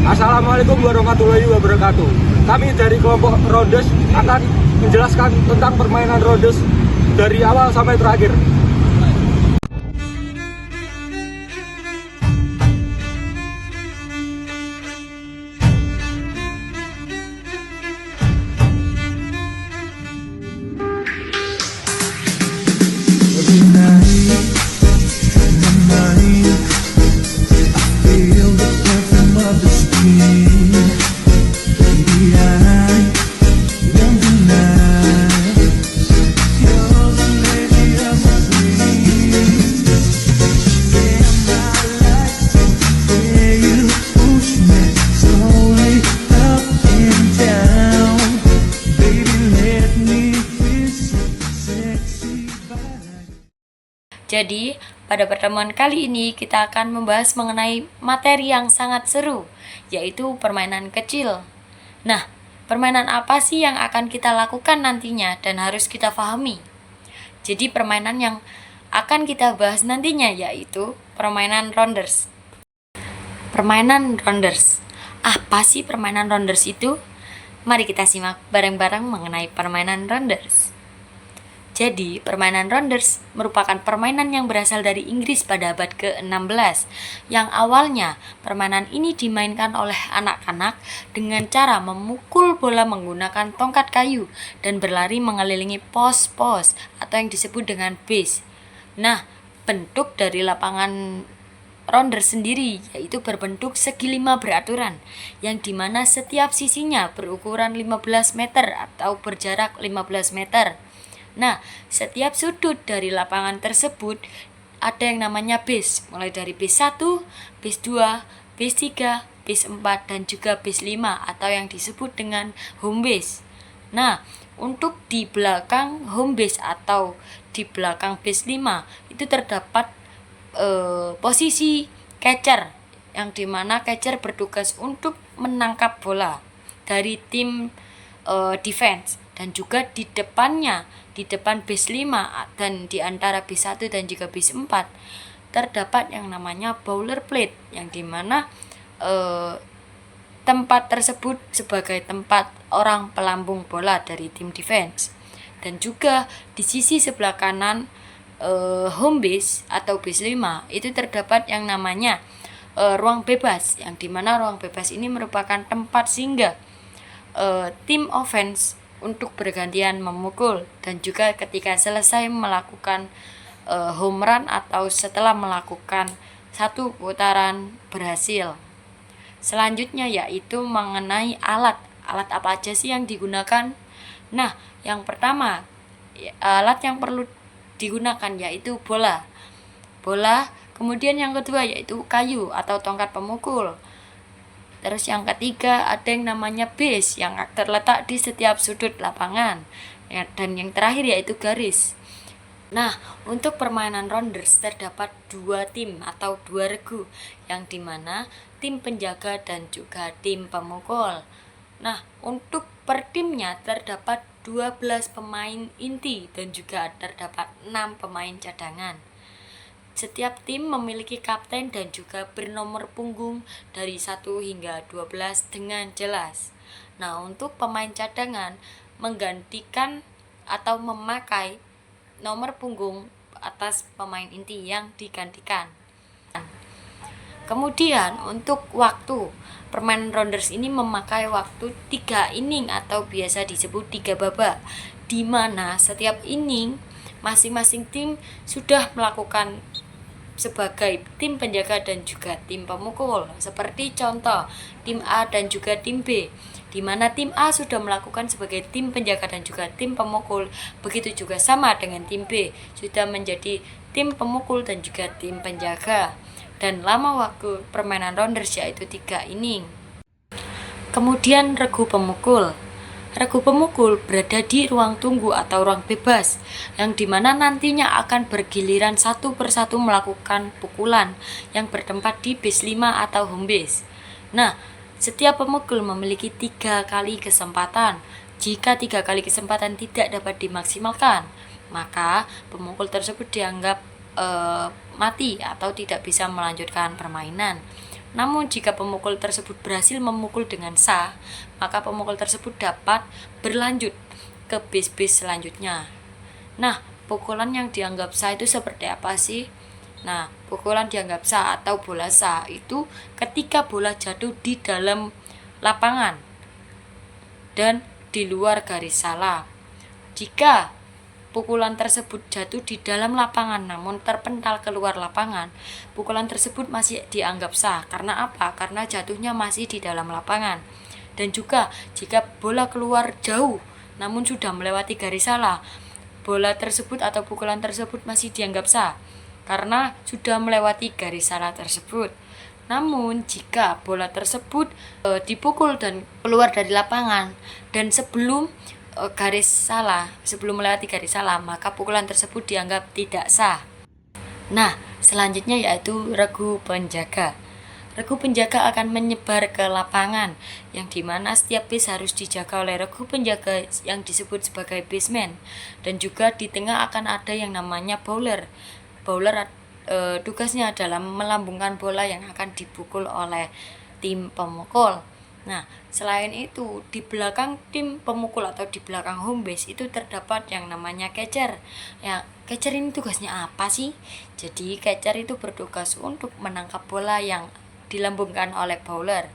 Assalamualaikum warahmatullahi wabarakatuh. Kami dari kelompok Rondes akan menjelaskan tentang permainan Rondes dari awal sampai terakhir. Jadi, pada pertemuan kali ini kita akan membahas mengenai materi yang sangat seru, yaitu permainan kecil. Nah, permainan apa sih yang akan kita lakukan nantinya dan harus kita pahami? Jadi, permainan yang akan kita bahas nantinya yaitu permainan rounders. Permainan rounders. Apa sih permainan rounders itu? Mari kita simak bareng-bareng mengenai permainan rounders. Jadi, permainan rounders merupakan permainan yang berasal dari Inggris pada abad ke-16, yang awalnya permainan ini dimainkan oleh anak-anak dengan cara memukul bola menggunakan tongkat kayu dan berlari mengelilingi pos-pos atau yang disebut dengan base. Nah, bentuk dari lapangan rounders sendiri yaitu berbentuk segi 5 beraturan, yang dimana setiap sisinya berukuran 15 meter atau berjarak 15 meter. Nah, setiap sudut dari lapangan tersebut ada yang namanya base, mulai dari base 1, base 2, base 3, base 4, dan juga base 5 atau yang disebut dengan home base. Nah, untuk di belakang home base atau di belakang base 5 itu terdapat posisi catcher, yang dimana catcher bertugas untuk menangkap bola dari tim defense, dan juga di depan base 5 dan di antara base 1 dan juga base 4 terdapat yang namanya bowler plate, yang dimana tempat tersebut sebagai tempat orang pelambung bola dari tim defense. Dan juga di sisi sebelah kanan home base atau base 5 itu terdapat yang namanya ruang bebas, yang dimana ruang bebas ini merupakan tempat singgah tim offense untuk bergantian memukul, dan juga ketika selesai melakukan home run atau setelah melakukan satu putaran berhasil. Selanjutnya yaitu mengenai alat apa aja sih yang digunakan. Nah, yang pertama alat yang perlu digunakan yaitu bola, kemudian yang kedua yaitu kayu atau tongkat pemukul. Terus yang ketiga ada yang namanya base yang terletak di setiap sudut lapangan, dan yang terakhir yaitu garis. Nah, untuk permainan rounders terdapat 2 tim atau 2 regu, yang dimana tim penjaga dan juga tim pemukul. Nah, untuk per timnya terdapat 12 pemain inti dan juga terdapat 6 pemain cadangan. Setiap tim memiliki kapten dan juga bernomor punggung dari 1 hingga 12 dengan jelas. Nah, untuk pemain cadangan menggantikan atau memakai nomor punggung atas pemain inti yang digantikan. Kemudian untuk waktu, permainan rounders ini memakai waktu 3 inning atau biasa disebut 3 babak, di mana setiap inning masing-masing tim sudah melakukan sebagai tim penjaga dan juga tim pemukul. Seperti contoh tim A dan juga tim B, di mana tim A sudah melakukan sebagai tim penjaga dan juga tim pemukul. Begitu juga sama dengan tim B, sudah menjadi tim pemukul dan juga tim penjaga. Dan lama waktu permainan rounders yaitu 3 inning. Kemudian regu pemukul. Regu pemukul berada di ruang tunggu atau ruang bebas, yang dimana nantinya akan bergiliran satu persatu melakukan pukulan yang bertempat di base 5 atau home base. Nah, setiap pemukul memiliki 3 kali kesempatan. Jika 3 kali kesempatan tidak dapat dimaksimalkan, maka pemukul tersebut dianggap mati atau tidak bisa melanjutkan permainan. Namun jika pemukul tersebut berhasil memukul dengan sah, maka pemukul tersebut dapat berlanjut ke base-base selanjutnya. Nah, pukulan yang dianggap sah itu seperti apa sih? Nah, pukulan dianggap sah atau bola sah itu ketika bola jatuh di dalam lapangan dan di luar garis salah. Jika pukulan tersebut jatuh di dalam lapangan namun terpental keluar lapangan, pukulan tersebut masih dianggap sah. Karena apa? Karena jatuhnya masih di dalam lapangan. Dan juga jika bola keluar jauh namun sudah melewati garis salah, bola tersebut atau pukulan tersebut masih dianggap sah karena sudah melewati garis salah tersebut. Namun jika bola tersebut dipukul dan keluar dari lapangan dan sebelum sebelum melewati garis salah, maka pukulan tersebut dianggap tidak sah. Nah, selanjutnya yaitu regu penjaga. Regu penjaga akan menyebar ke lapangan, yang dimana setiap base harus dijaga oleh regu penjaga yang disebut sebagai baseman. Dan juga di tengah akan ada yang namanya bowler. Bowler tugasnya adalah melambungkan bola yang akan dipukul oleh tim pemukul. Nah, selain itu, di belakang tim pemukul atau di belakang home base itu terdapat yang namanya catcher. Ya, catcher ini tugasnya apa sih? Jadi, catcher itu bertugas untuk menangkap bola yang dilambungkan oleh bowler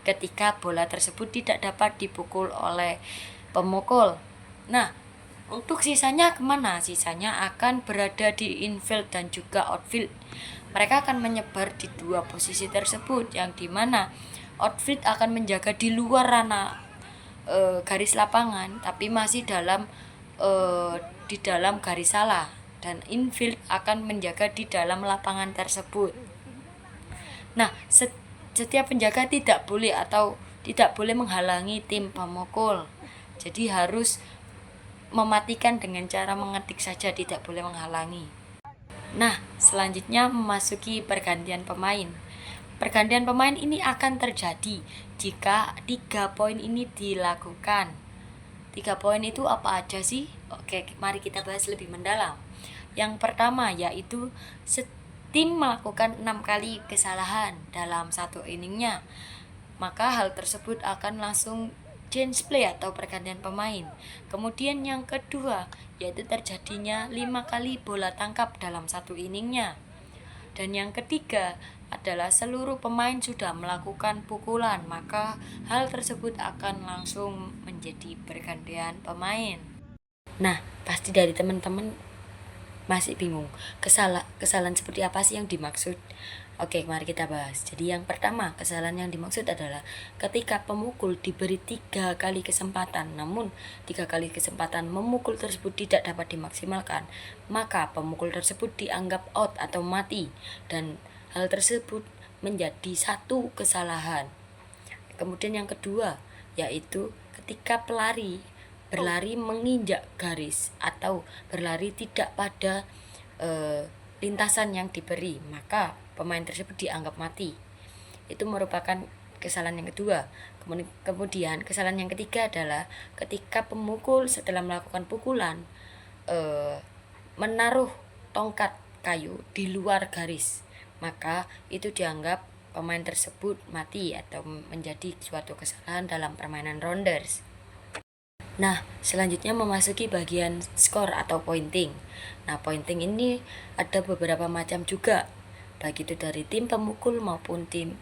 ketika bola tersebut tidak dapat dipukul oleh pemukul. Nah, untuk sisanya kemana? Sisanya akan berada di infield dan juga outfield. Mereka akan menyebar di dua posisi tersebut, yang dimana outfield akan menjaga di luar ranah garis lapangan, tapi masih di dalam garis salah, dan infield akan menjaga di dalam lapangan tersebut. Nah, setiap penjaga tidak boleh menghalangi tim pemukul. Jadi harus mematikan dengan cara mengetik saja, tidak boleh menghalangi. Nah, selanjutnya memasuki pergantian pemain. Pergantian pemain ini akan terjadi jika 3 poin ini dilakukan. 3 poin itu apa aja sih? Oke, mari kita bahas lebih mendalam. Yang pertama yaitu tim melakukan 6 kali kesalahan dalam satu inningnya, maka hal tersebut akan langsung change play atau pergantian pemain. Kemudian yang kedua yaitu terjadinya 5 kali bola tangkap dalam satu inningnya. Dan yang ketiga adalah seluruh pemain sudah melakukan pukulan, maka hal tersebut akan langsung menjadi pergantian pemain. Nah, pasti dari teman-teman masih bingung, kesalahan seperti apa sih yang dimaksud? Oke, mari kita bahas. Jadi yang pertama, kesalahan yang dimaksud adalah ketika pemukul diberi 3 kali kesempatan, namun 3 kali kesempatan memukul tersebut tidak dapat dimaksimalkan, maka pemukul tersebut dianggap out atau mati, dan hal tersebut menjadi satu kesalahan. Kemudian yang kedua yaitu ketika pelari berlari menginjak garis atau berlari tidak pada lintasan yang diberi, maka pemain tersebut dianggap mati. Itu merupakan kesalahan yang kedua. Kemudian kesalahan yang ketiga adalah ketika pemukul setelah melakukan pukulan menaruh tongkat kayu di luar garis, maka itu dianggap pemain tersebut mati atau menjadi suatu kesalahan dalam permainan rounders. Nah, selanjutnya memasuki bagian skor atau pointing. Nah, pointing ini ada beberapa macam juga, baik itu dari tim pemukul maupun tim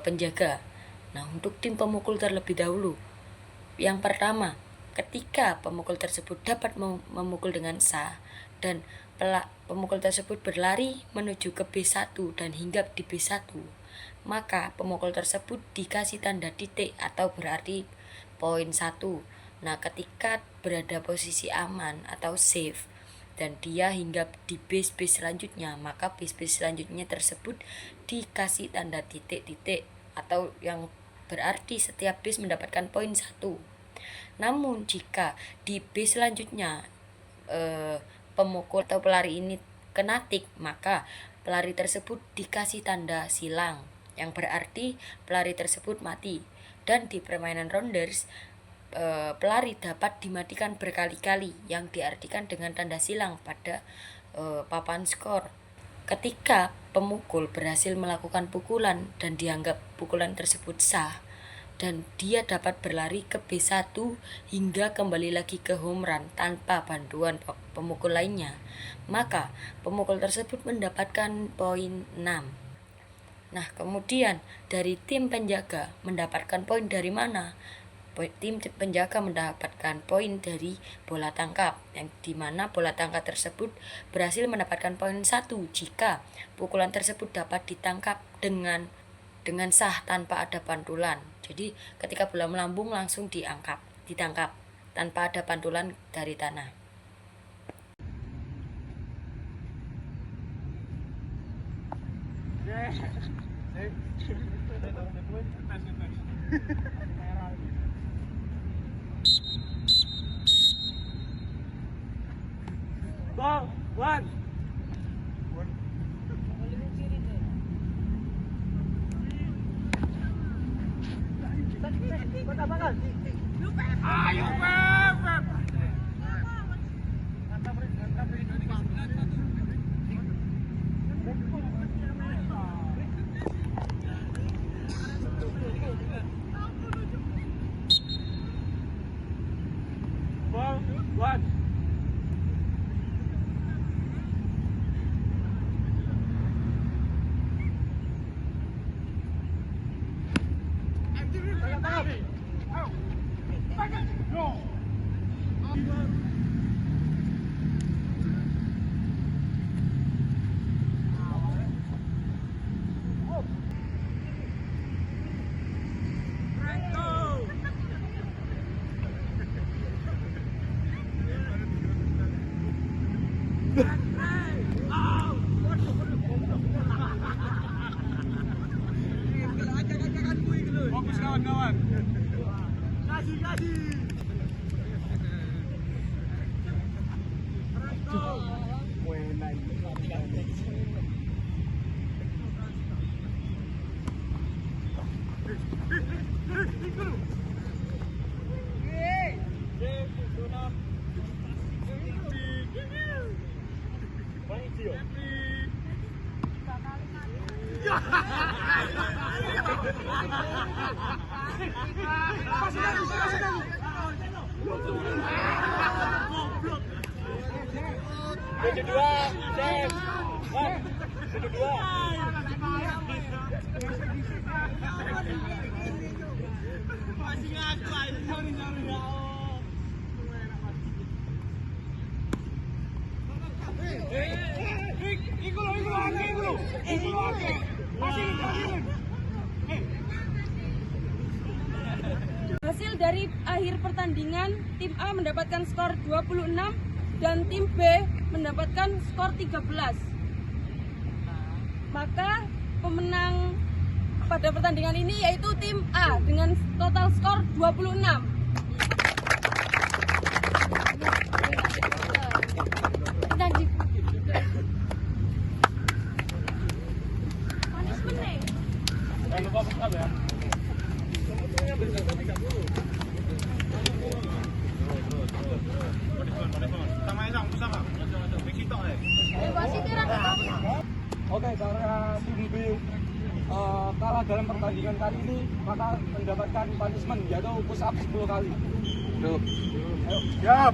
penjaga. Nah, untuk tim pemukul terlebih dahulu. Yang pertama, ketika pemukul tersebut dapat memukul dengan sah dan pemukul tersebut berlari menuju ke B1 dan hinggap di B1, maka pemukul tersebut dikasih tanda titik atau berarti poin 1. Nah, ketika berada posisi aman atau safe dan dia hinggap di base selanjutnya, maka base selanjutnya tersebut dikasih tanda titik-titik atau yang berarti setiap base mendapatkan poin 1. Namun jika di base selanjutnya pemukul atau pelari ini kena tik, maka pelari tersebut dikasih tanda silang yang berarti pelari tersebut mati. Dan di permainan rounders pelari dapat dimatikan berkali-kali yang diartikan dengan tanda silang pada papan skor. Ketika pemukul berhasil melakukan pukulan dan dianggap pukulan tersebut sah, dan dia dapat berlari ke B1 hingga kembali lagi ke home run tanpa bantuan pemukul lainnya, maka pemukul tersebut mendapatkan poin 6. Nah, kemudian dari tim penjaga mendapatkan poin dari mana? Tim penjaga mendapatkan poin dari bola tangkap, yang dimana bola tangkap tersebut berhasil mendapatkan poin 1 jika pukulan tersebut dapat ditangkap dengan sah tanpa ada pantulan. Jadi ketika bola melambung langsung ditangkap tanpa ada pantulan dari tanah. Ball, one. Ayo, Beb. Ball, one. Fokus kawan-kawan. Kasih. Kedua, Chef. Kedua. Masih ngaku aja. Hasil dari akhir pertandingan, tim A mendapatkan skor 26 dan tim B mendapatkan skor 13. Maka pemenang pada pertandingan ini yaitu tim A dengan total skor 26. Oke, karena tim B kalah dalam pertandingan kali ini, maka mendapatkan punishment yaitu push up 10 kali. Ayo. Siap.